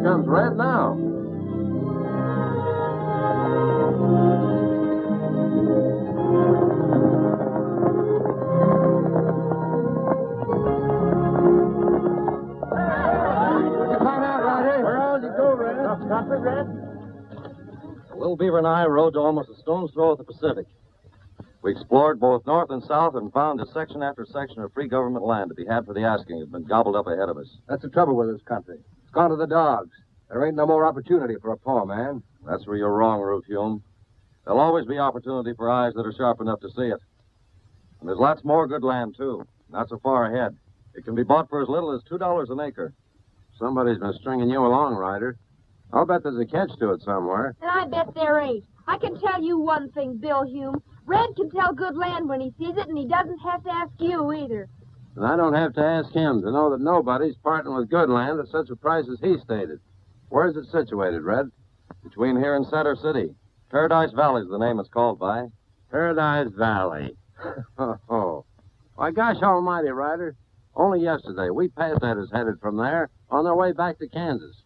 Here comes Red now. Stop it, Red. Little Beaver and I rode to almost a stone's throw of the Pacific. We explored both north and south and found that section after section of free government land to be had for the asking had been gobbled up ahead of us. That's the trouble with this country. It's gone to the dogs. There ain't no more opportunity for a poor man. That's where you're wrong, Ruth Hume. There'll always be opportunity for eyes that are sharp enough to see it. And there's lots more good land, too. Not so far ahead. It can be bought for as little as $2 an acre. Somebody's been stringing you along, Ryder. I'll bet there's a catch to it somewhere. And I bet there ain't. I can tell you one thing, Bill Hume. Red can tell good land when he sees it, and he doesn't have to ask you either. And I don't have to ask him to know that nobody's parting with good land at such a price as he stated. Where's it situated, Red? Between here and Center City. Paradise Valley's the name it's called by. Paradise Valley. Oh. Why, gosh almighty, Ryder. Only yesterday, we passed that is headed from there on their way back to Kansas.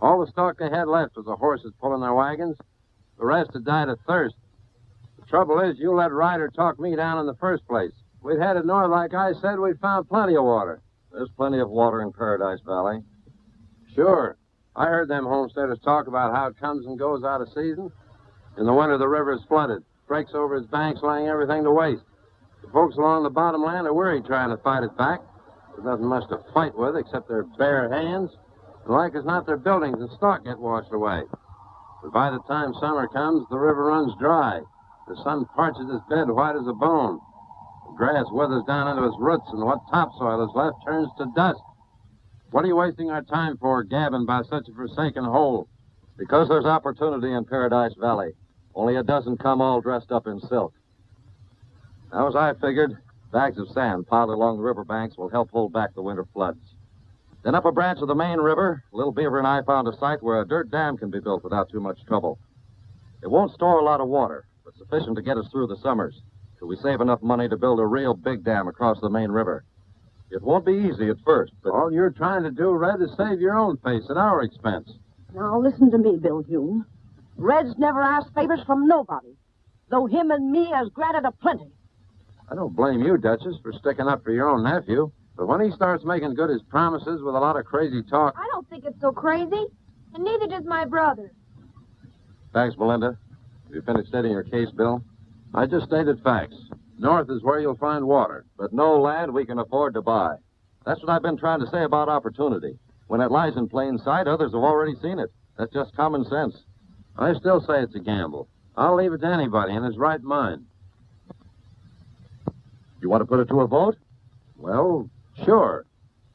All the stock they had left was the horses pulling their wagons. The rest had died of thirst. The trouble is, you let Ryder talk me down in the first place. We'd headed north, like I said, we'd found plenty of water. There's plenty of water in Paradise Valley. Sure. I heard them homesteaders talk about how it comes and goes out of season. In the winter, the river is flooded, breaks over its banks, laying everything to waste. The folks along the bottom land are worried trying to fight it back. There's nothing much to fight with except their bare hands. And like as not, their buildings and stock get washed away. But by the time summer comes, the river runs dry. The sun parches its bed white as a bone. The grass withers down into its roots, and what topsoil is left turns to dust. What are you wasting our time for, gabbing by such a forsaken hole? Because there's opportunity in Paradise Valley. Only it doesn't come all dressed up in silk. Now, as I figured, bags of sand piled along the riverbanks will help hold back the winter floods. Then up a branch of the main river, Little Beaver and I found a site where a dirt dam can be built without too much trouble. It won't store a lot of water, but sufficient to get us through the summers, till we save enough money to build a real big dam across the main river. It won't be easy at first, but... All you're trying to do, Red, is save your own face at our expense. Now, listen to me, Bill Hume. Red's never asked favors from nobody, though him and me has granted a plenty. I don't blame you, Duchess, for sticking up for your own nephew. But when he starts making good his promises with a lot of crazy talk... I don't think it's so crazy, and neither does my brother. Thanks, Melinda. Have you finished stating your case, Bill? I just stated facts. North is where you'll find water. But no land we can afford to buy. That's what I've been trying to say about opportunity. When it lies in plain sight, others have already seen it. That's just common sense. I still say it's a gamble. I'll leave it to anybody in his right mind. You want to put it to a vote? Well, sure.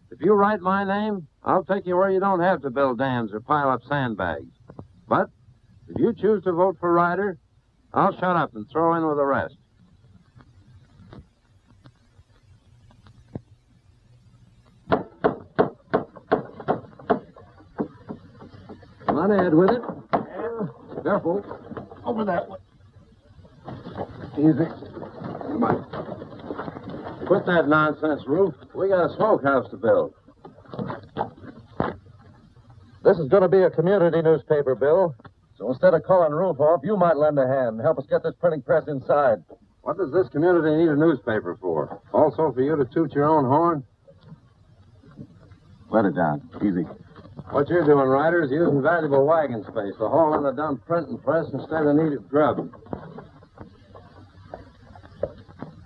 If you write my name, I'll take you where you don't have to build dams or pile up sandbags. But if you choose to vote for Ryder, I'll shut up and throw in with the rest. Come on ahead with it. Careful. Over that way. Easy. Come on. Quit that nonsense, Ruth. We got a smokehouse to build. This is going to be a community newspaper, Bill. So instead of calling Ruth off, you might lend a hand and help us get this printing press inside. What does this community need a newspaper for? Also for you to toot your own horn? Let it down. Easy. What you're doing, Ryder, is using valuable wagon space to haul in the dump printing press instead of needed grub.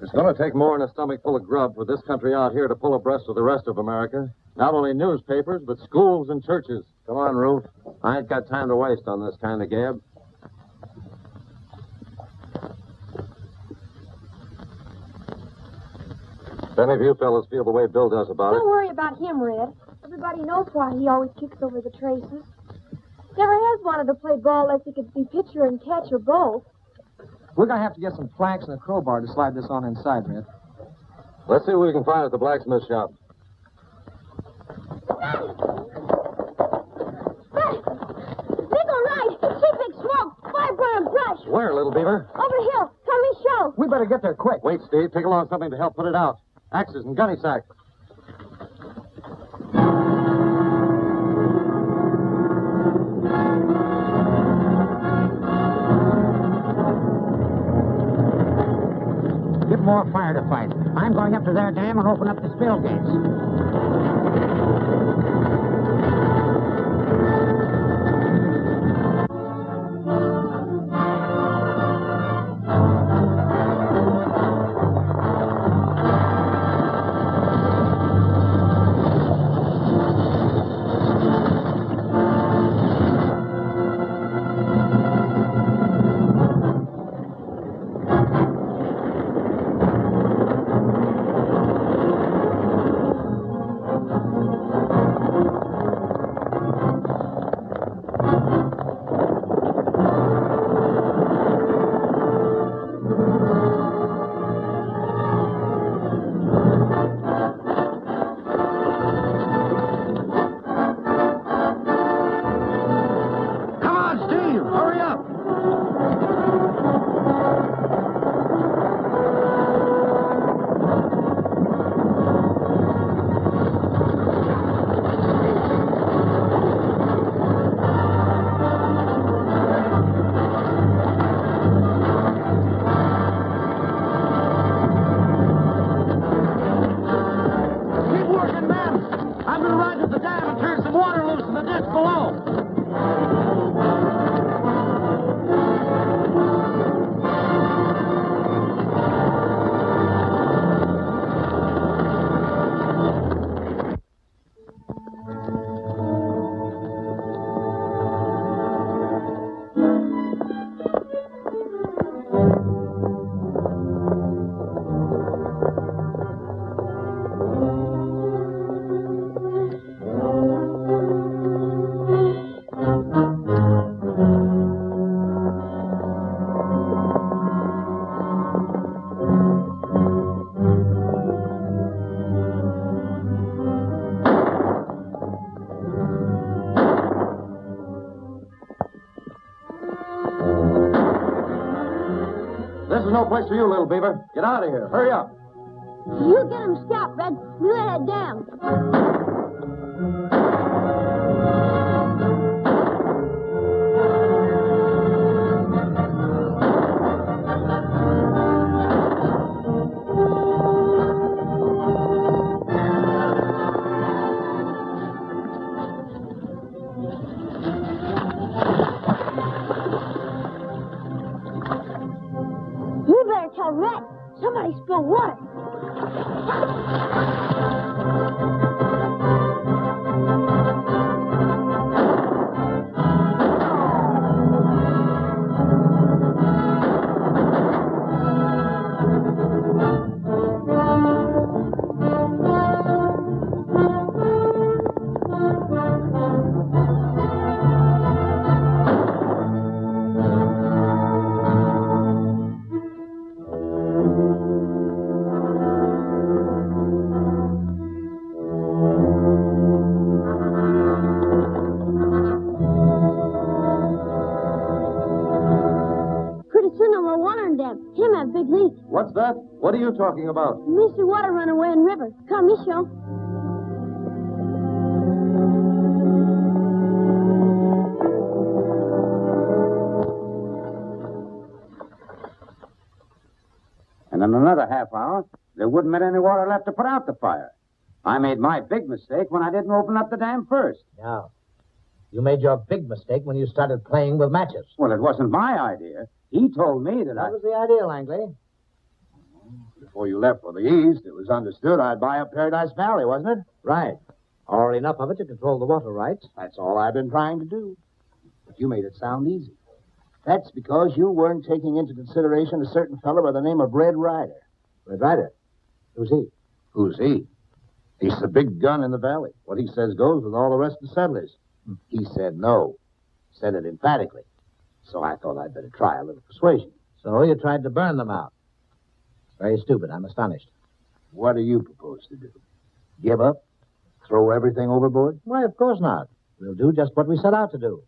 It's going to take more than a stomach full of grub for this country out here to pull abreast of the rest of America. Not only newspapers, but schools and churches. Come on, Ruth. I ain't got time to waste on this kind of gab. If any of you fellas feel the way Bill does about it... Don't worry about him, Red. Everybody knows why he always kicks over the traces. Never has wanted to play ball unless he could be pitcher and catcher both. We're going to have to get some planks and a crowbar to slide this on inside, Red. Let's see what we can find at the blacksmith shop. Nickel right. See big smoke. Fire burn brush. Where, Little Beaver? Over hill. Coming show. We better get there quick. Wait, Steve. Take along something to help put it out. Axes and gunny sack. more fire to fight. I'm going up to their dam and open up the spill gates. This is no place for you, little Beaver. Get out of here. Hurry up. You get him stopped, Red. You let it down. You better tell Red. Somebody spilled water. Him have big leak. What's that? What are you talking about? Mr. Water run away in river. Come, me show. And in another half hour, there wouldn't be any water left to put out the fire. I made my big mistake when I didn't open up the dam first. Yeah. You made your big mistake when you started playing with matches. Well, it wasn't my idea. He told me that What was the idea, Langley? Before you left for the east, it was understood I'd buy up Paradise Valley, wasn't it? Right. Or enough of it to control the water rights. That's all I've been trying to do. But you made it sound easy. That's because you weren't taking into consideration a certain fellow by the name of Red Ryder. Red Ryder? Who's he? Who's he? He's the big gun in the valley. What he says goes with all the rest of the settlers. He said no. Said it emphatically. So I thought I'd better try a little persuasion. So you tried to burn them out. Very stupid. I'm astonished. What do you propose to do? Give up? Throw everything overboard? Why, of course not. We'll do just what we set out to do.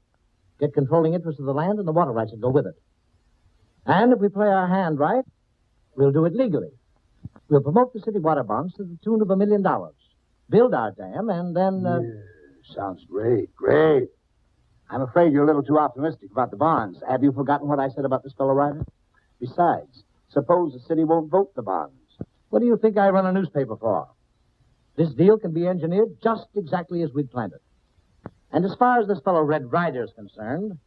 Get controlling interest of the land and the water rights that go with it. And if we play our hand right, we'll do it legally. We'll promote the city water bonds to the tune of $1 million. Build our dam, and then... Yeah, sounds great, great. I'm afraid you're a little too optimistic about the bonds. Have you forgotten what I said about this fellow Ryder? Besides, Suppose the city won't vote the bonds. What do you think I run a newspaper for? This deal can be engineered just exactly as we'd planned it. And as far as this fellow Red Ryder is concerned,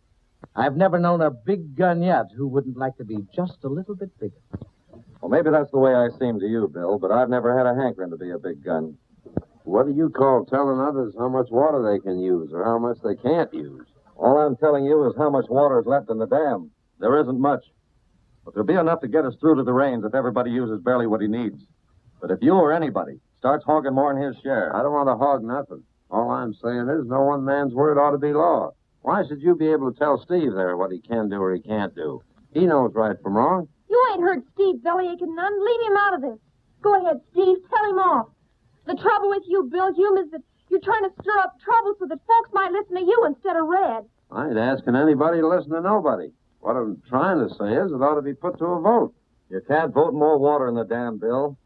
I've never known a big gun yet who wouldn't like to be just a little bit bigger. Well, maybe that's the way I seem to you, Bill, but I've never had a hankering to be a big gun. What do you call telling others how much water they can use or how much they can't use? All I'm telling you is how much water is left in the dam. There isn't much. But there'll be enough to get us through to the rains if everybody uses barely what he needs. But if you or anybody starts hogging more than his share... I don't want to hog nothing. All I'm saying is no one man's word ought to be law. Why should you be able to tell Steve there what he can do or he can't do? He knows right from wrong. You ain't heard Steve bellyaching none. Leave him out of this. Go ahead, Steve. Tell him off. The trouble with you, Bill Hume, is that you're trying to stir up trouble so that folks might listen to you instead of Red. I ain't asking anybody to listen to nobody. What I'm trying to say is it ought to be put to a vote. You can't vote more water in the dam, Bill.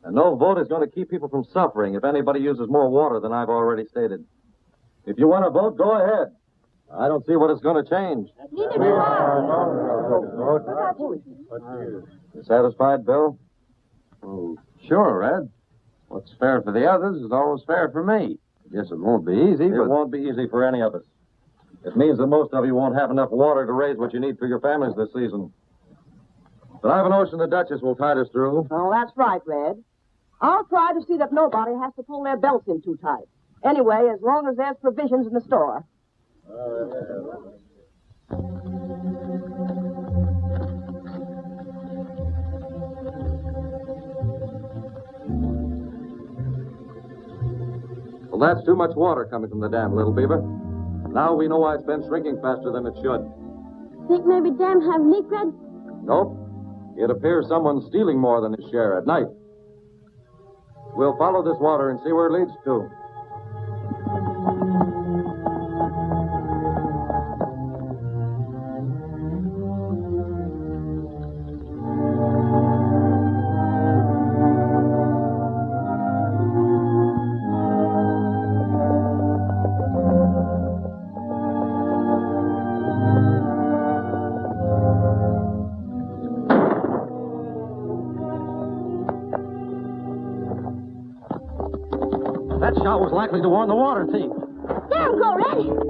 And no vote is going to keep people from suffering if anybody uses more water than I've already stated. If you want to vote, go ahead. I don't see what it's going to change. Neither do I. You satisfied, Bill? Oh, sure, Red. What's fair for the others is always fair for me. I guess it won't be easy, It but... won't be easy for any of us. It means that most of you won't have enough water to raise what you need for your families this season. But I've a notion the Duchess will tide us through. Oh, that's right, Red. I'll try to see that nobody has to pull their belts in too tight. Anyway, as long as there's provisions in the store. Well, that's too much water coming from the dam, little Beaver. Now we know why it's been shrinking faster than it should. Think maybe dam have leak, Red? Nope. It appears someone's stealing more than his share at night. We'll follow this water and see where it leads to. That shot was likely to warn the water thief. There we go, Red.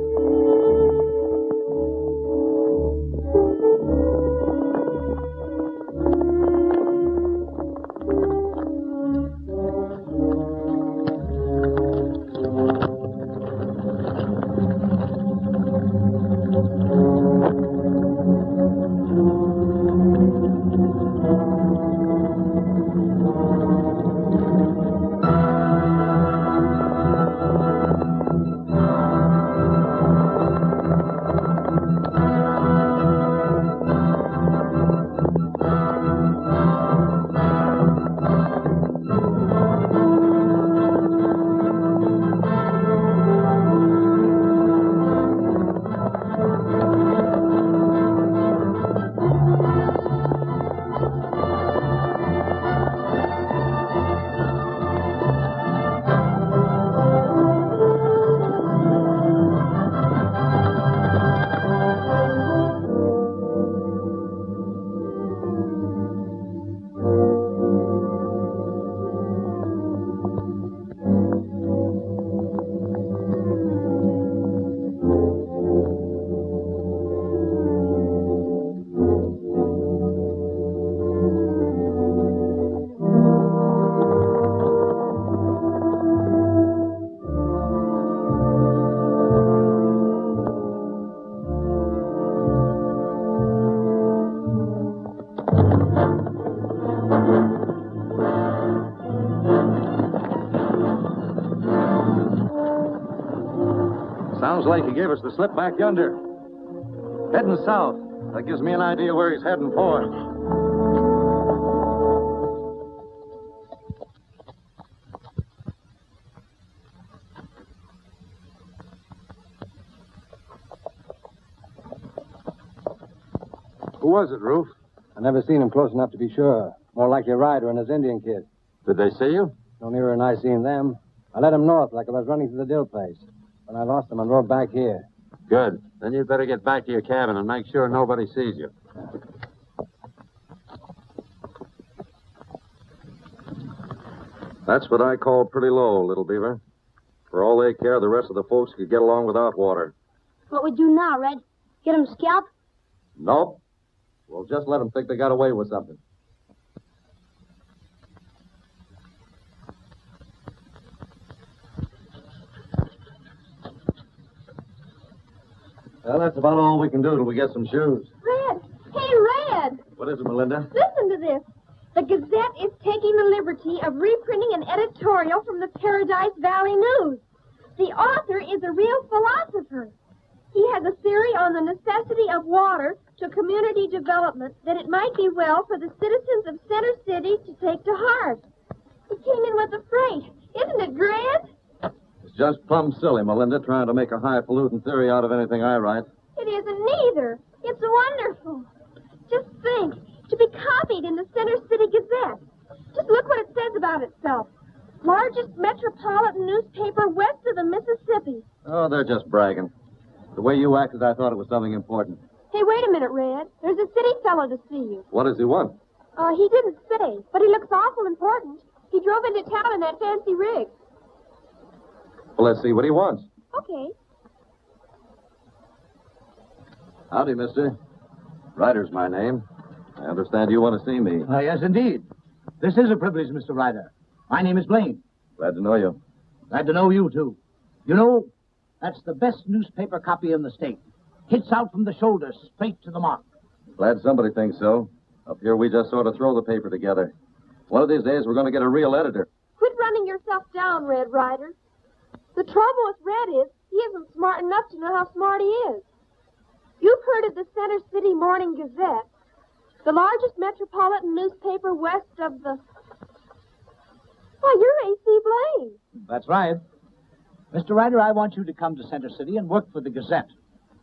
Sounds like he gave us the slip back yonder. Heading south. That gives me an idea where he's heading for. Who was it, Roof? I never seen him close enough to be sure. More likely Ryder and his Indian kid. Did they see you? No nearer than I seen them. I led him north like I was running to the Dill place. When I lost him and rode back here. Good. Then you'd better get back to your cabin and make sure nobody sees you. That's what I call pretty low, little Beaver. For all they care, the rest of the folks could get along without water. What we do now, Red? Get him scalped? Nope. We'll just let them think they got away with something. Well, that's about all we can do till we get some shoes. Red! Hey, Red! What is it, Melinda? Listen to this. The Gazette is taking the liberty of reprinting an editorial from the Paradise Valley News. The author is a real philosopher. He has a theory on the necessity of water to community development that it might be well for the citizens of Center City to take to heart. He came in with a freight. Isn't it grand? It's just plumb silly, Melinda, trying to make a highfalutin theory out of anything I write. It isn't neither. It's wonderful. Just think, to be copied in the Center City Gazette. Just look what it says about itself. Largest metropolitan newspaper west of the Mississippi. Oh, they're just bragging. The way you acted, I thought it was something important. Hey, wait a minute, Red. There's a city fellow to see you. What does he want? He didn't say, but he looks awful important. He drove into town in that fancy rig. Well, let's see what he wants. Okay. Howdy, mister. Ryder's my name. I understand you want to see me. Yes, indeed. This is a privilege, Mr. Ryder. My name is Blaine. Glad to know you. Glad to know you, too. You know, that's the best newspaper copy in the state. Hits out from the shoulder, straight to the mark. Glad somebody thinks so. Up here, we just sort of throw the paper together. One of these days, we're going to get a real editor. Quit running yourself down, Red Ryder. The trouble with Red is he isn't smart enough to know how smart he is. You've heard of the Center City Morning Gazette, the largest metropolitan newspaper west of the... Why, you're A.C. Blaine. That's right. Mr. Ryder, I want you to come to Center City and work for the Gazette.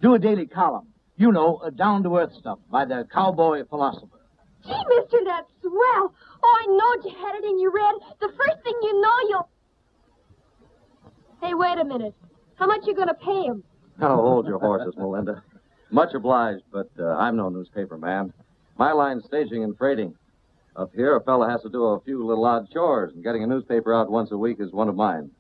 Do a daily column. You know, down-to-earth stuff by the cowboy philosopher. Gee, mister, that's swell. Oh, I knowed you had it in you, Red. The first thing you know, you'll... Hey, wait a minute. How much you going to pay him? Oh, hold your horses, Melinda. Much obliged, but I'm no newspaper man. My line's staging and freighting. Up here, a fella has to do a few little odd chores, and getting a newspaper out once a week is one of mine.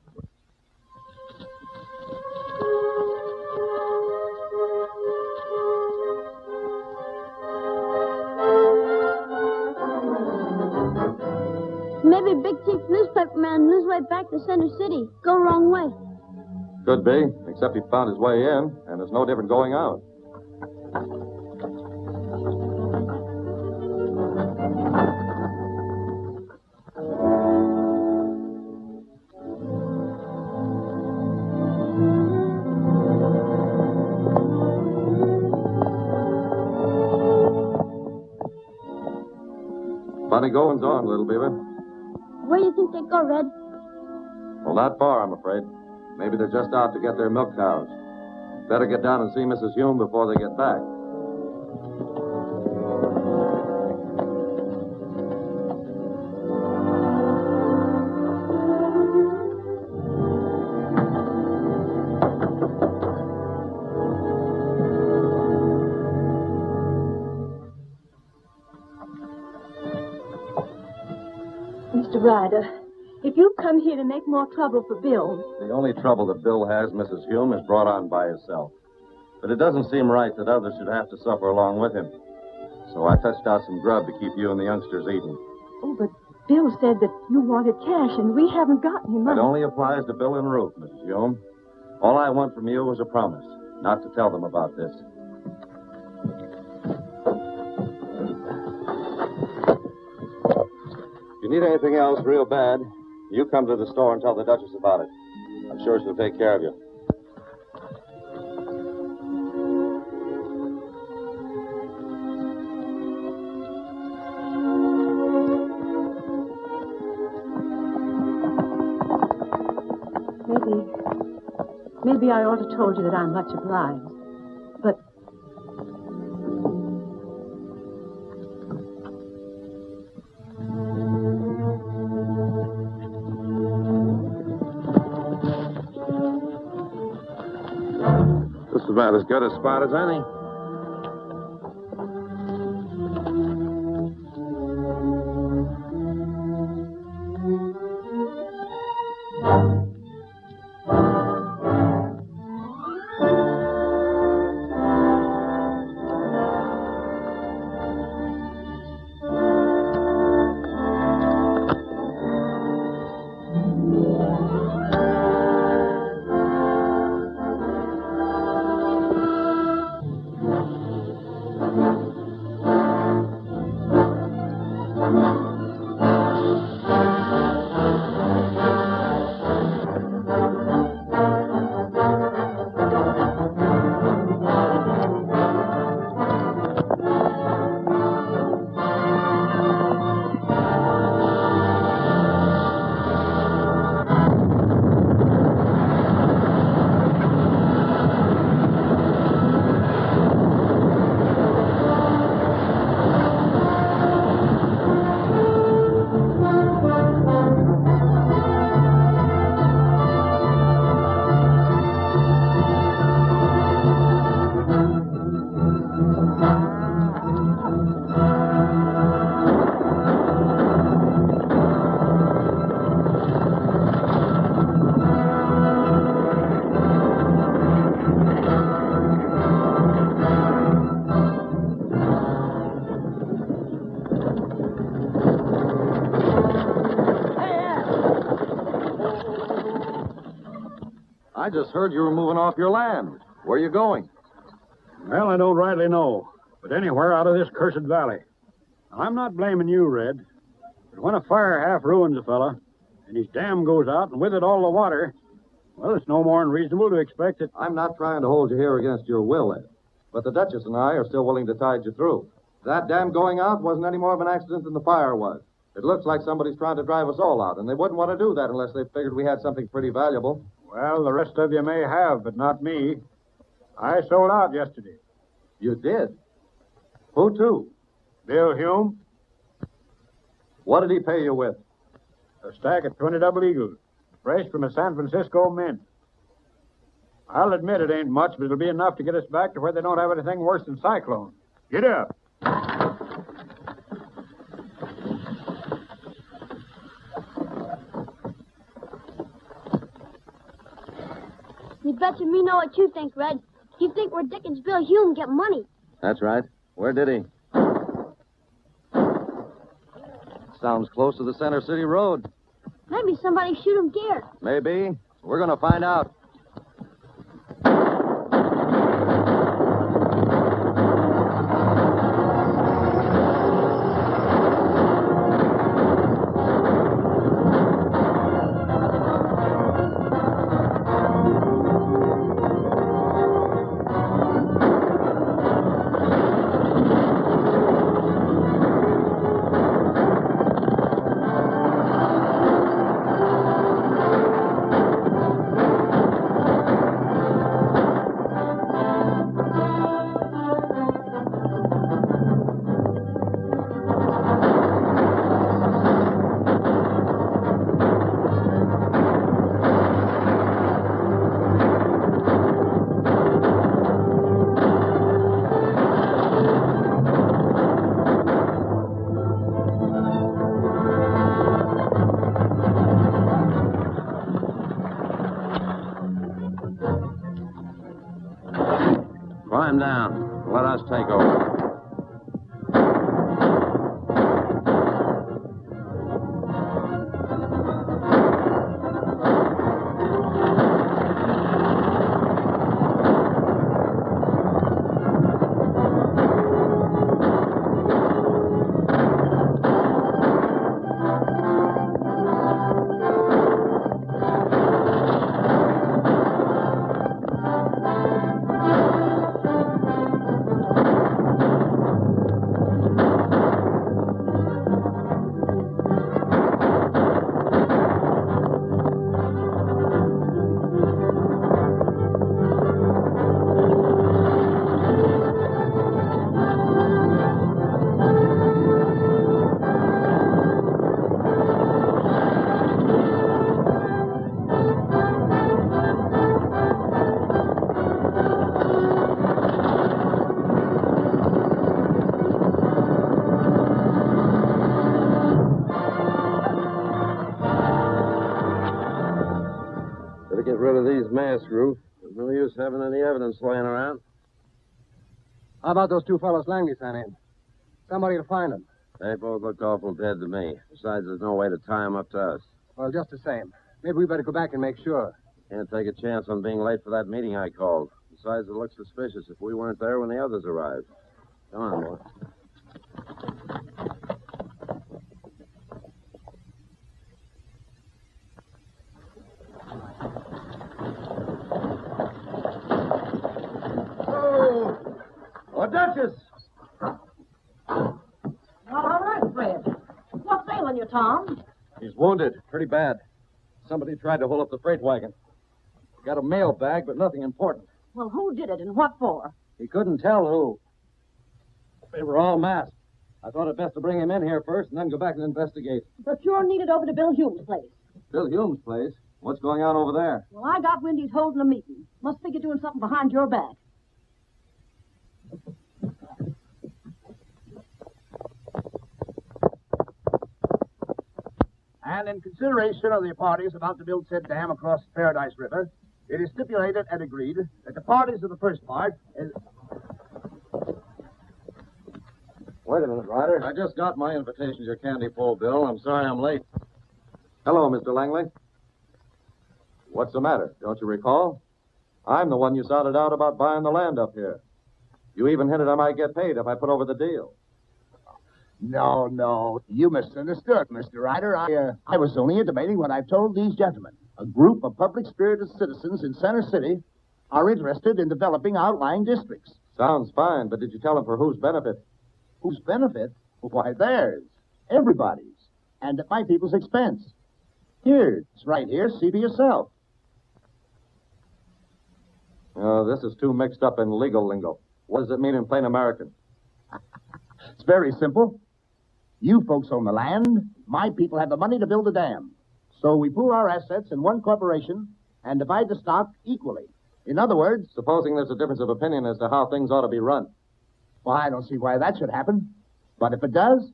Maybe Big Chief newspaper man on his way back to Center City. Go wrong way. Could be, except he found his way in, and it's no different going out. Funny goings on, little Beaver. Where do you think they go, Red? Well, not far, I'm afraid. Maybe they're just out to get their milk cows. Better get down and see Mrs. Hume before they get back. Mr. Ryder, if you've come here to make more trouble for Bill... The only trouble that Bill has, Mrs. Hume, is brought on by himself. But it doesn't seem right that others should have to suffer along with him. So I fetched out some grub to keep you and the youngsters eating. Oh, but Bill said that you wanted cash, and we haven't got any money. It only applies to Bill and Ruth, Mrs. Hume. All I want from you is a promise, not to tell them about this. If you need anything else real bad, you come to the store and tell the Duchess about it. I'm sure she'll take care of you. Maybe I ought to told you that I'm much obliged. But this is about as good a spot as any. I just heard you were moving off your land. Where are you going? Well, I don't rightly know, but anywhere out of this cursed valley. I'm not blaming you, Red, but when a fire half ruins a fella, and his dam goes out, and with it all the water, well, it's no more than reasonable to expect that... I'm not trying to hold you here against your will, Ed. But the Duchess and I are still willing to tide you through. That dam going out wasn't any more of an accident than the fire was. It looks like somebody's trying to drive us all out, and they wouldn't want to do that unless they figured we had something pretty valuable. Well, the rest of you may have, but not me. I sold out yesterday. You did? Who to? Bill Hume, What did he pay you with? a stack of 20 double eagles, fresh from a San Francisco mint. I'll admit it ain't much, but it'll be enough to get us back to where they don't have anything worse than cyclones. Get up. You betcha me know what you think, Red. You think we're Dickens Bill Hume get money. That's right. Where did he? Sounds close to the Center City Road. Maybe somebody shoot him dead. Maybe. We're going to find out. Climb down. Let us take over. Get rid of these masks, Ruth. There's no use having any evidence laying around. How about those two fellows Langley sent in? Somebody to find them. They both looked awful dead to me. Besides, there's no way to tie them up to us. Well, just the same. Maybe we better go back and make sure. Can't take a chance on being late for that meeting I called. Besides, it looks suspicious if we weren't there when the others arrived. Come on, boy. Oh, Duchess! All right, Fred. What's ailing you, Tom? He's wounded. Pretty bad. Somebody tried to hold up the freight wagon. Got a mail bag, but nothing important. Well, who did it and what for? He couldn't tell who. They were all masked. I thought it best to bring him in here first and then go back and investigate. But you're needed over to Bill Hume's place. Bill Hume's place? What's going on over there? Well, I got wind he's holding a meeting. Must think you're doing something behind your back. And in consideration of the parties about to build said dam across the Paradise River, it is stipulated and agreed that the parties of the first part... Wait a minute, Ryder. I just got my invitation to your candy pull, Bill. I'm sorry I'm late. Hello, Mr. Langley. What's the matter? Don't you recall? I'm the one you sounded out about buying the land up here. You even hinted I might get paid if I put over the deal. No. You misunderstood, Mr. Ryder. I was only intimating what I've told these gentlemen. A group of public-spirited citizens in Center City are interested in developing outlying districts. Sounds fine, but did you tell them for whose benefit? Whose benefit? Why, theirs. Everybody's. And at my people's expense. Here, it's right here. See for yourself. Oh, this is too mixed up in legal lingo. What does it mean in plain American? It's very simple. You folks own the land. My people have the money to build a dam. So we pool our assets in one corporation and divide the stock equally. In other words... Supposing there's a difference of opinion as to how things ought to be run. Well, I don't see why that should happen. But if it does,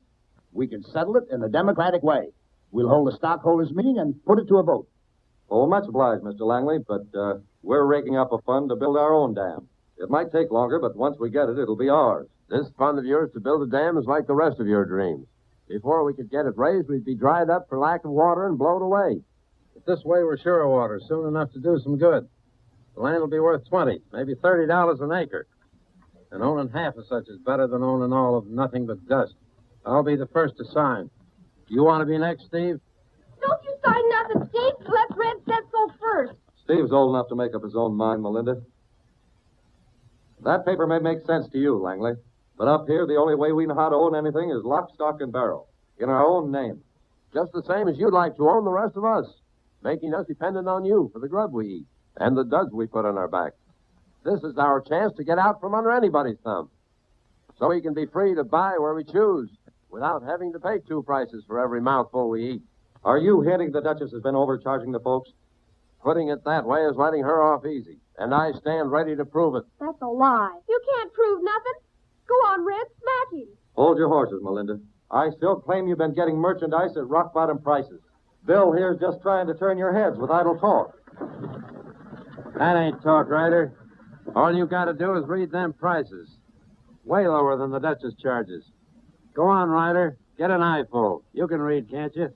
we can settle it in a democratic way. We'll hold a stockholders meeting and put it to a vote. Oh, much obliged, Mr. Langley, but we're raking up a fund to build our own dam. It might take longer, but once we get it, it'll be ours. This fund of yours to build a dam is like the rest of your dreams. Before we could get it raised, we'd be dried up for lack of water and blown away. But this way, we're sure of water soon enough to do some good. The land will be worth $20, maybe $30 an acre. And owning half of such is better than owning all of nothing but dust. I'll be the first to sign. You want to be next, Steve? Don't you sign nothing, Steve, unless Red said so first. Steve's old enough to make up his own mind, Melinda. That paper may make sense to you, Langley. But up here, the only way we know how to own anything is lock, stock, and barrel. In our own name. Just the same as you'd like to own the rest of us. Making us dependent on you for the grub we eat and the duds we put on our backs. This is our chance to get out from under anybody's thumb. So we can be free to buy where we choose without having to pay two prices for every mouthful we eat. Are you hinting the Duchess has been overcharging the folks? Putting it that way is letting her off easy. And I stand ready to prove it. That's a lie. You can't prove nothing. Go on, Red, smack him. Hold your horses, Melinda. I still claim you've been getting merchandise at rock-bottom prices. Bill here's just trying to turn your heads with idle talk. That ain't talk, Ryder. All you got to do is read them prices. Way lower than the Duchess charges. Go on, Ryder. Get an eyeful. You can read, can't you?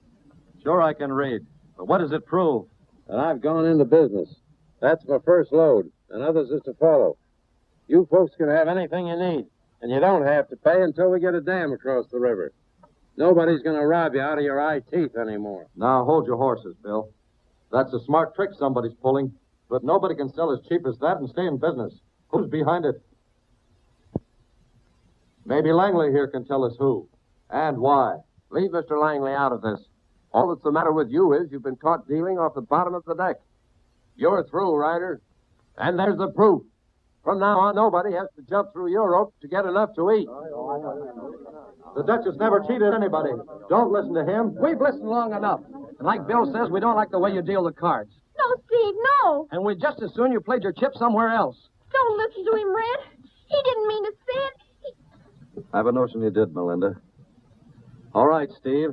Sure I can read. But what does it prove? And I've gone into business. That's my first load, and others is to follow. You folks can have anything you need, and you don't have to pay until we get a dam across the river. Nobody's going to rob you out of your eye teeth anymore. Now, hold your horses, Bill. That's a smart trick somebody's pulling, but nobody can sell as cheap as that and stay in business. Who's behind it? Maybe Langley here can tell us who and why. Leave Mr. Langley out of this. All that's the matter with you is you've been caught dealing off the bottom of the deck. You're through, Ryder. And there's the proof. From now on, nobody has to jump through your rope to get enough to eat. The Duchess never cheated anybody. Don't listen to him. We've listened long enough. And like Bill says, we don't like the way you deal the cards. No, Steve, no. And we'd just as soon you played your chips somewhere else. Don't listen to him, Red. He didn't mean to say it. I have a notion you did, Melinda. All right, Steve.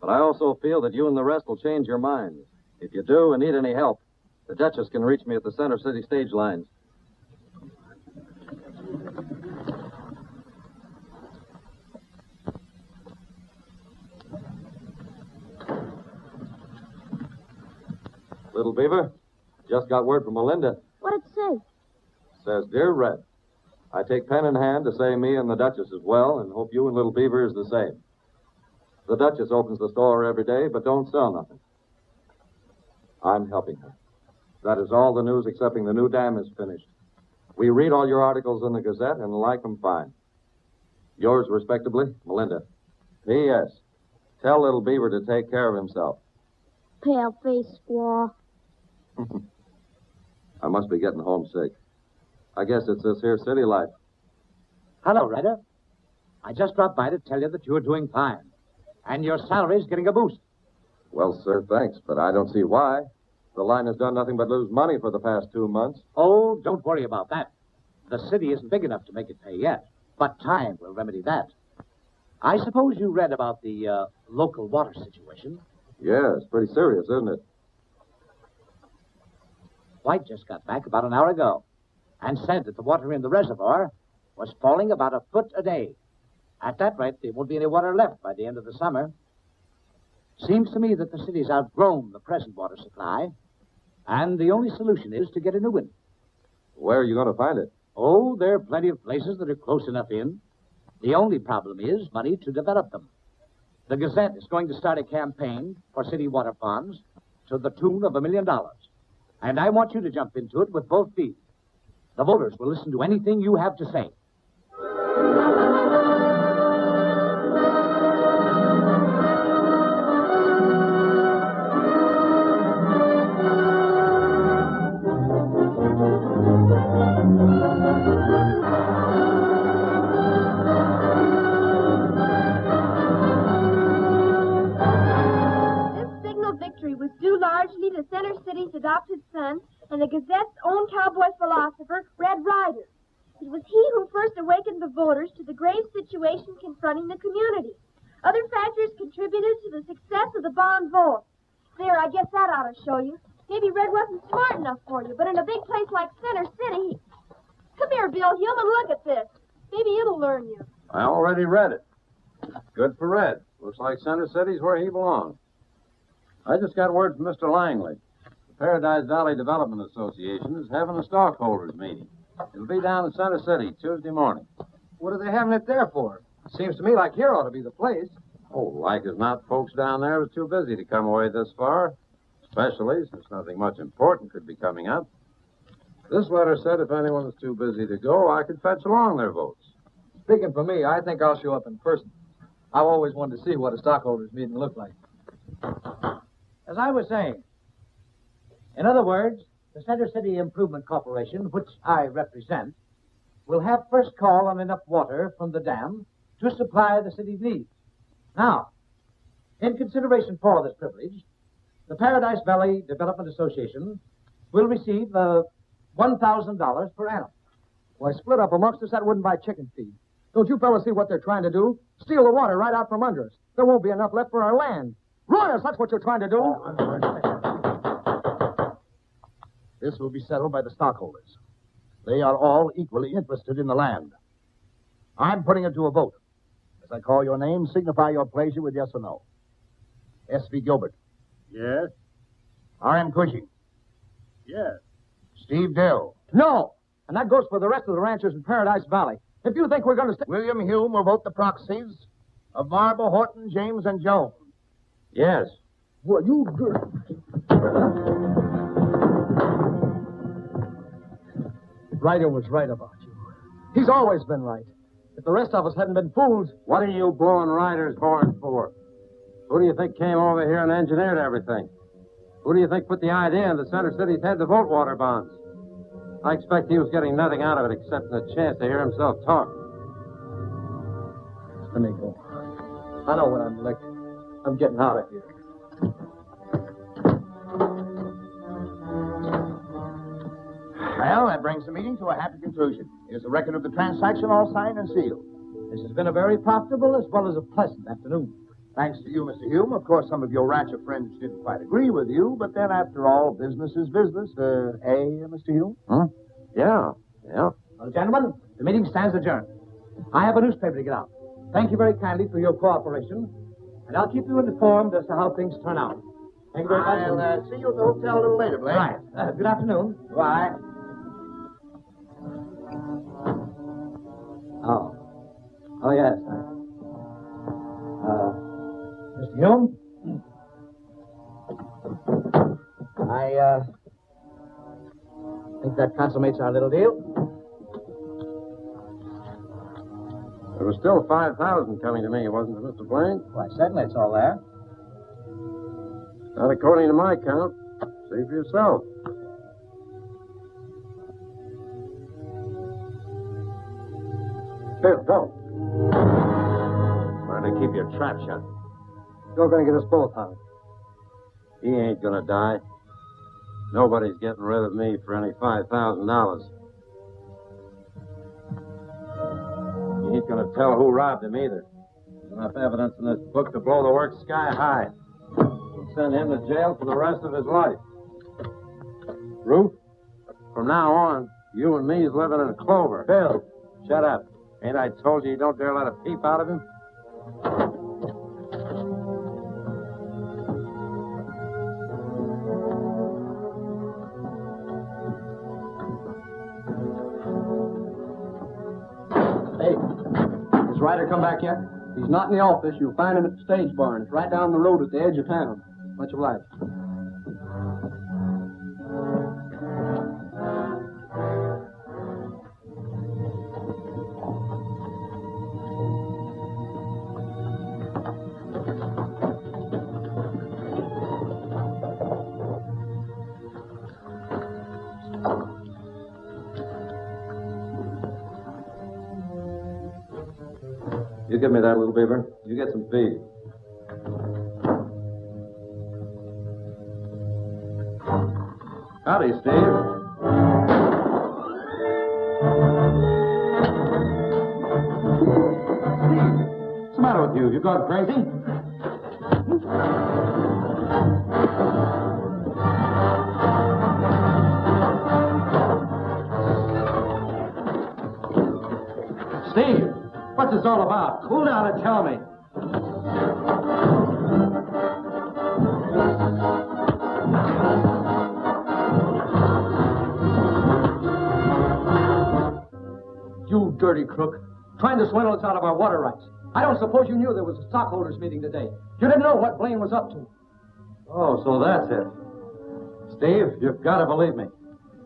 But I also feel that you and the rest will change your minds. If you do and need any help, the Duchess can reach me at the Center City stage lines. Little Beaver, just got word from Melinda. What'd it say? Says, Dear Red, I take pen in hand to say me and the Duchess is well and hope you and Little Beaver is the same. The Duchess opens the store every day, but don't sell nothing. I'm helping her. That is all the news excepting the new dam is finished. We read all your articles in the Gazette and like them fine. Yours respectably, Melinda. P.S. Tell Little Beaver to take care of himself. Pale-faced squaw. I must be getting homesick. I guess it's this here city life. Hello, Ryder. I just dropped by to tell you that you're doing fine. And your salary's getting a boost. Well, sir, thanks, but I don't see why. The line has done nothing but lose money for the past 2 months. Oh, don't worry about that. The city isn't big enough to make it pay yet, but time will remedy that. I suppose you read about the local water situation. Yeah, it's pretty serious, isn't it? White just got back about an hour ago and said that the water in the reservoir was falling about a foot a day. At that rate, there won't be any water left by the end of the summer. Seems to me that the city's outgrown the present water supply, And the only solution is to get a new one. Where are you going to find it? Oh, there are plenty of places that are close enough in. The only problem is money to develop them. The Gazette is going to start a campaign for city water bonds to the tune of $1 million. And I want you to jump into it with both feet. The voters will listen to anything you have to say. To Center City's adopted son and the Gazette's own cowboy philosopher, Red Ryder. It was he who first awakened the voters to the grave situation confronting the community. Other factors contributed to the success of the bond vote. There, I guess that ought to show you. Maybe Red wasn't smart enough for you, but in a big place like Center City... Come here, Bill Hume, and look at this. Maybe it'll learn you. I already read it. Good for Red. Looks like Center City's where he belongs. I just got word from Mr. Langley. The Paradise Valley Development Association is having a stockholders meeting. It'll be down in Center City Tuesday morning. What are they having it there for? Seems to me like here ought to be the place. Oh, like as not, folks down there are too busy to come away this far, especially since nothing much important could be coming up. This letter said if anyone is too busy to go, I could fetch along their votes. Speaking for me, I think I'll show up in person. I've always wanted to see what a stockholders meeting looked like. As I was saying, in other words, the Center City Improvement Corporation, which I represent, will have first call on enough water from the dam to supply the city's needs. Now, in consideration for this privilege, the Paradise Valley Development Association will receive $1,000 per annum. Why, split up amongst us, that wouldn't buy chicken feed. Don't you fellas see what they're trying to do? Steal the water right out from under us. There won't be enough left for our land. Ruin us, that's what you're trying to do. This will be settled by the stockholders. They are all equally interested in the land. I'm putting it to a vote. As I call your name, signify your pleasure with yes or no. S.V. Gilbert. Yes? R.M. Cushing. Yes. Steve Dill. No! And that goes for the rest of the ranchers in Paradise Valley. If you think we're going to stay... William Hume will vote the proxies of Marble, Horton, James, and Jones. Yes. Well, you... Ryder was right about you. He's always been right. If the rest of us hadn't been fools... What are you blowing Ryder's horn for? Who do you think came over here and engineered everything? Who do you think put the idea in the Center City's head to vote water bonds? I expect he was getting nothing out of it except a chance to hear himself talk. Let me go. I know when I'm licked. I'm getting out of here. Well, that brings the meeting to a happy conclusion. Here's a record of the transaction, all signed and sealed. This has been a very profitable as well as a pleasant afternoon. Thanks to you, Mr. Hume. Of course, some of your rancher friends didn't quite agree with you, but then, after all, business is business. Mr. Hume? Huh? Yeah. Well, gentlemen, the meeting stands adjourned. I have a newspaper to get out. Thank you very kindly for your cooperation, and I'll keep you informed as to how things turn out. Thank you very much. I'll see you at the hotel a little later, Blake. Right. Good afternoon. Bye. Oh, yes. Mr. Hume? I think that consummates our little deal. There was still $5,000 coming to me, wasn't there, Mr. Blaine? Why, certainly it's all there. Not according to my count. See for yourself. Bill, go. Learn to keep your trap shut. You're going to get us both out. He ain't gonna die. Nobody's getting rid of me for any $5,000. He ain't gonna tell who robbed him either. There's enough evidence in this book to blow the works sky high. We'll send him to jail for the rest of his life. Ruth, from now on, you and me's living in clover. Bill. Shut up. Ain't I told you you don't dare let a peep out of him? Ryder come back yet? He's not in the office. You'll find him at the stage barn. It's right down the road at the edge of town. Much obliged. You give me that, little Beaver. You get some feed. Howdy, Steve. What's the matter with you? You gone crazy? Steve, what's this all about? Cool down and tell me. You dirty crook. Trying to swindle us out of our water rights. I don't suppose you knew there was a stockholders meeting today. You didn't know what Blaine was up to. Oh, so that's it. Steve, you've got to believe me.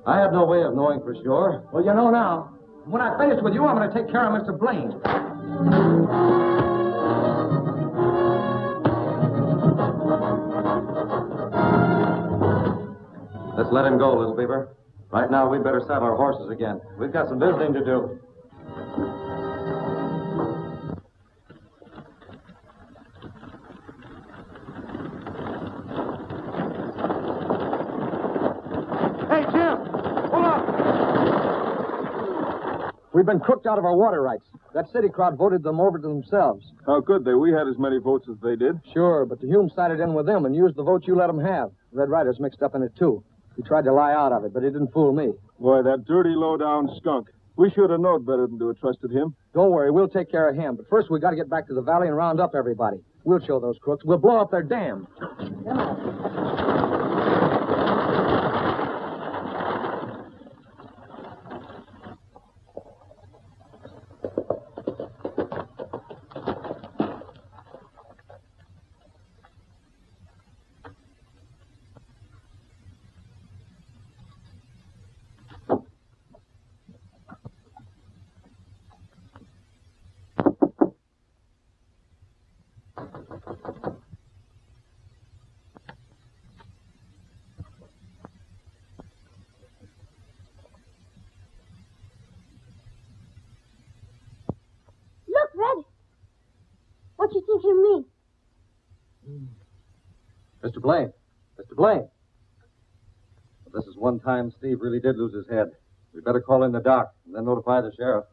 I had no way of knowing for sure. Well, you know now. When I finish with you, I'm going to take care of Mr. Blaine. Let's let him go, little Beaver. Right now, we'd better saddle our horses again. We've got some visiting to do. Hey, Jim! Hold up! We've been crooked out of our water rights. That city crowd voted them over to themselves. How could they? We had as many votes as they did. Sure, but the Hume sided in with them and used the vote you let them have. Red Ryder's mixed up in it, too. He tried to lie out of it, but he didn't fool me. Boy, that dirty, low-down skunk. We should have known better than to have trusted him. Don't worry, we'll take care of him. But first, we got to get back to the valley and round up everybody. We'll show those crooks. We'll blow up their dam. Come on. What you think of me? Mr. Blaine. Mr. Blaine. This is one time Steve really did lose his head. We'd better call in the doc and then notify the sheriff.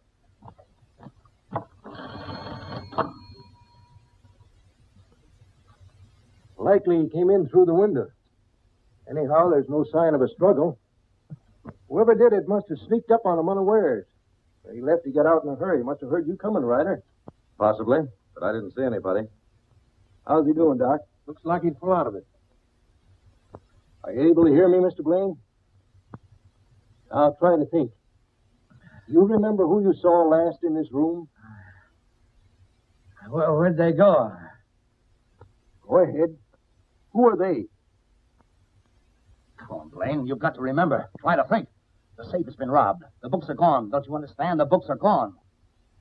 Likely he came in through the window. Anyhow, there's no sign of a struggle. Whoever did it must have sneaked up on him unawares. He left to get out in a hurry. Must have heard you coming, Ryder. Possibly, but I didn't see anybody. How's he doing, Doc? Looks like he'd full out of it. Are you able to hear me, Mr. Blaine? I'll try to think. You remember who you saw last in this room? Well, where'd they go? Go ahead. Who are they? Come on, Blaine. You've got to remember. Try to think. The safe has been robbed. The books are gone. Don't you understand? The books are gone.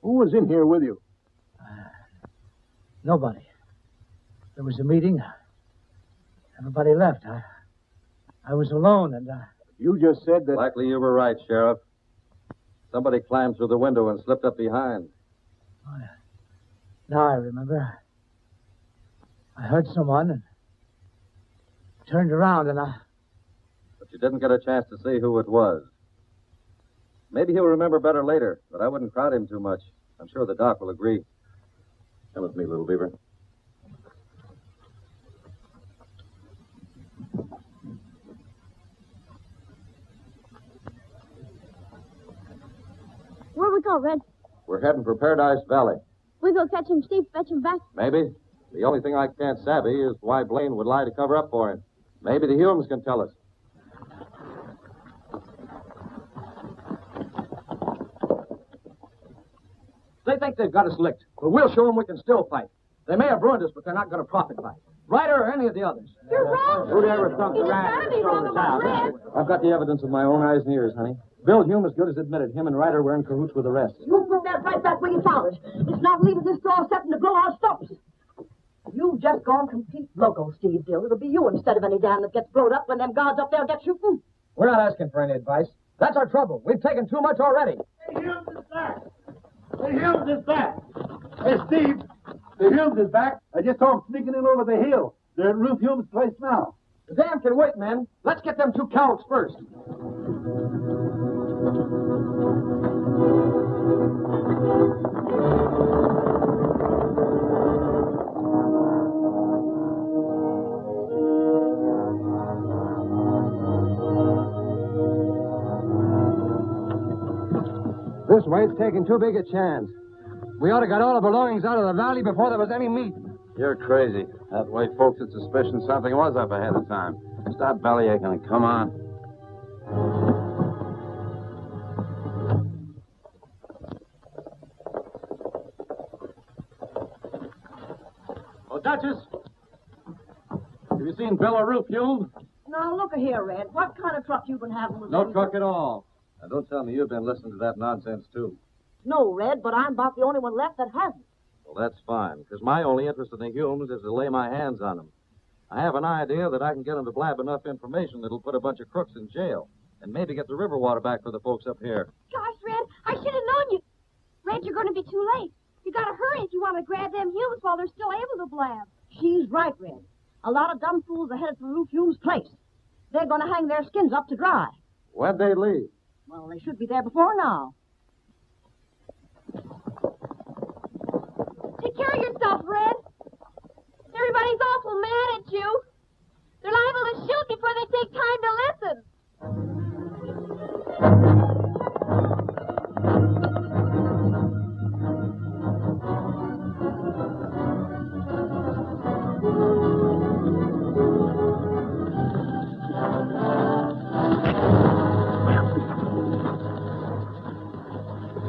Who was in here with you? Nobody. There was a meeting. Everybody left. I was alone, and You just said that... Likely you were right, Sheriff. Somebody climbed through the window and slipped up behind. Oh, yeah. Now I remember. I heard someone and turned around, and But you didn't get a chance to see who it was. Maybe he'll remember better later, but I wouldn't crowd him too much. I'm sure the doc will agree. Come with me, little Beaver. Where we go, Red? We're heading for Paradise Valley. We go catch him, Steve, fetch him back. Maybe. The only thing I can't savvy is why Blaine would lie to cover up for him. Maybe the Humes can tell us. They think they've got us licked, but we'll show them we can still fight. They may have ruined us, but they're not going to profit by it. Ryder or any of the others. You're wrong. Who'd ever thunk the rat? I've got the evidence of my own eyes and ears, honey. Bill Hume as good as admitted him and Ryder were in cahoots with the rest. You put that right back where you found it. It's not leaving this door setting to blow our stops. You've just gone complete loco, Steve Dill. It'll be you instead of any dam that gets blowed up when them guards up there get shooting. We're not asking for any advice. That's our trouble. We've taken too much already. Hey, Humes is back. Hey, Humes is back. Hey, Steve. The Humes is back. I just saw him sneaking in over the hill. They're at Ruth Humes' place now. The dam can wait, men. Let's get them two cowards first. This way, it's taking too big a chance. We ought to get all the belongings out of the valley before there was any meat. You're crazy. That way folks would suspicion something was up ahead of time. Stop bellyaching and come on. Oh, Duchess! Have you seen Bill or Ruth Hume? Now, look here, Red. What kind of truck you been having with No them? truck at all. Now, don't tell me you've been listening to that nonsense, too. No, Red, but I'm about the only one left that hasn't. Well, that's fine, because my only interest in the Humes is to lay my hands on them. I have an idea that I can get them to blab enough information that'll put a bunch of crooks in jail and maybe get the river water back for the folks up here. Gosh, Red, I should have known you. Red, you're going to be too late. You got to hurry if you want to grab them Humes while they're still able to blab. She's right, Red. A lot of dumb fools are headed for Ruth Hume's place. They're going to hang their skins up to dry. When'd they leave? Well, they should be there before now. Take care of yourself, Red. Everybody's awful mad at you. They're liable to shoot before they take time to listen.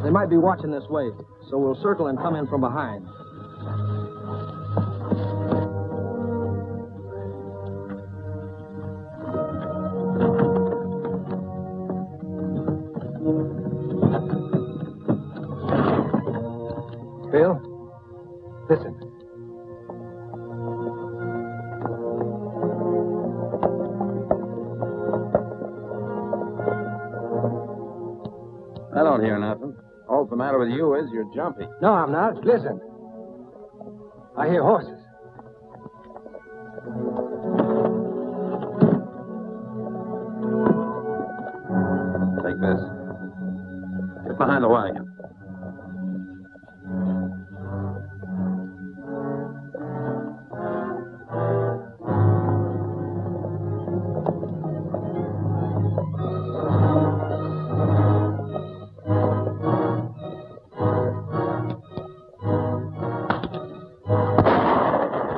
They might be watching this way, so we'll circle and come in from behind. Bill, listen. I don't hear nothing. All the matter with you is you're jumpy. No, I'm not. Listen. I hear horses. Take this. Get behind the wagon.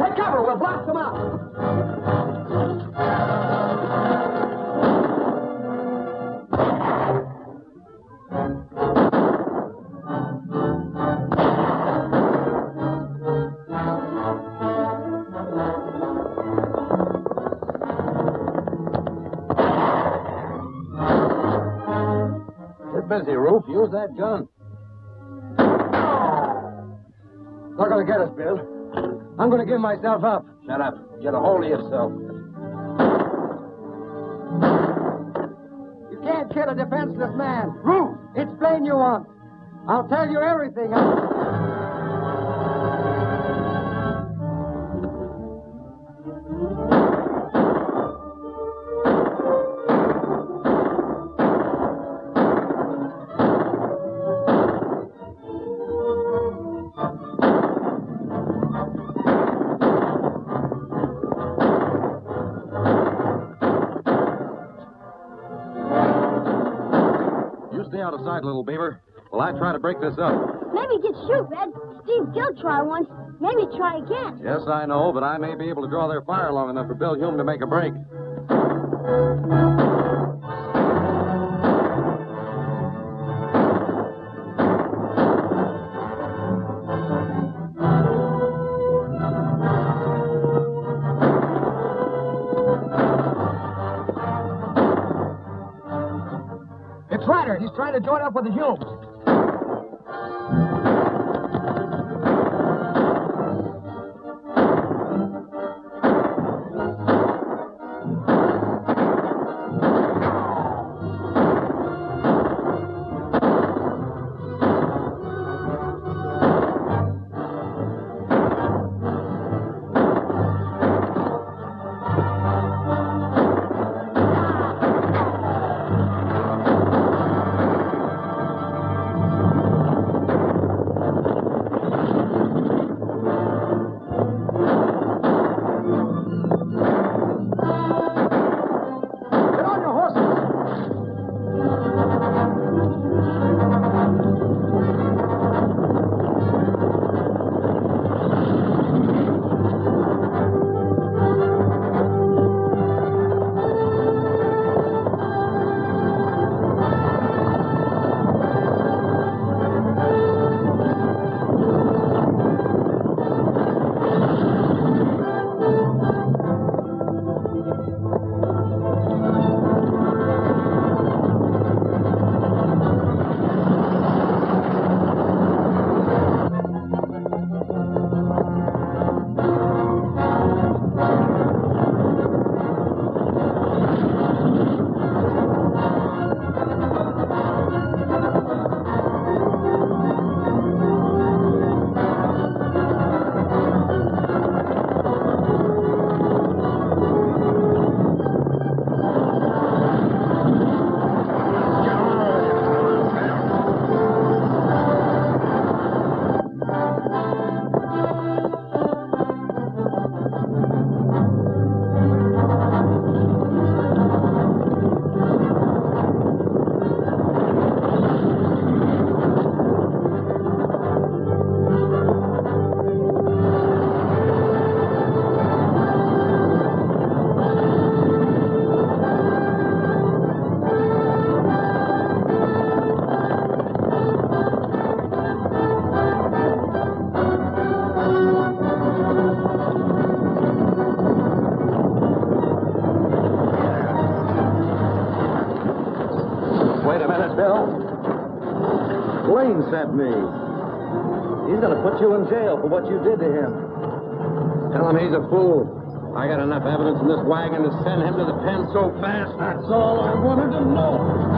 Take cover. We'll blast them out. You're busy, Roof. Use that gun. They're going to get us, Bill. I'm going to give myself up. Shut up. Get a hold of yourself. You can't kill a defenseless man. Roof, it's plain you want. I'll tell you everything. You stay out of sight, little Beaver, while I try to break this up. Maybe get shoot, Red. Steve did try once. Maybe try again. Yes, I know, but I may be able to draw their fire long enough for Bill Hume to make a break. Ryder. He's trying to join up with the Humes. Sent me. He's going to put you in jail for what you did to him. Tell him he's a fool. I got enough evidence in this wagon to send him to the pen so fast. That's all I wanted to know.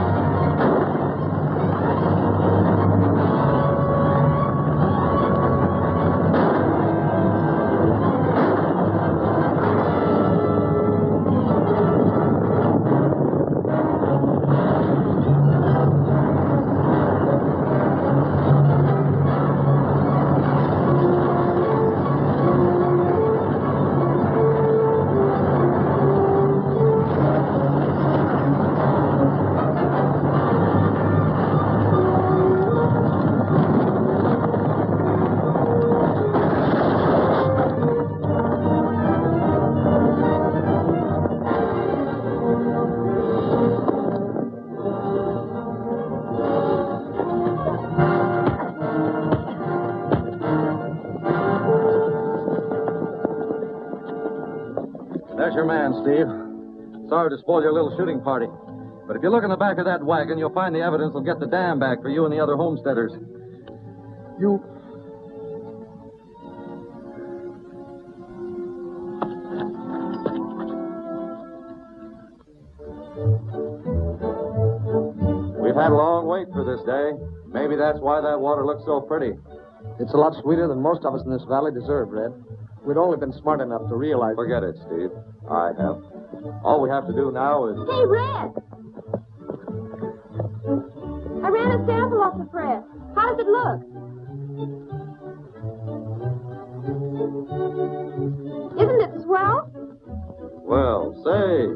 There's your man, Steve. Sorry to spoil your little shooting party. But if you look in the back of that wagon, you'll find the evidence that'll get the dam back for you and the other homesteaders. You... We've had a long wait for this day. Maybe that's why that water looks so pretty. It's a lot sweeter than most of us in this valley deserve, Red. We'd only been smart enough to realize... Forget it, Steve. I have. All we have to do now is... Hey, Red! I ran a sample off the press. How does it look? Isn't it swell? Well, say...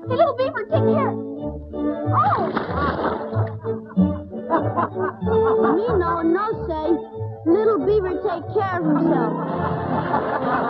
Hey, little Beaver, take care. Oh! Me no say. Little Beaver take care of himself.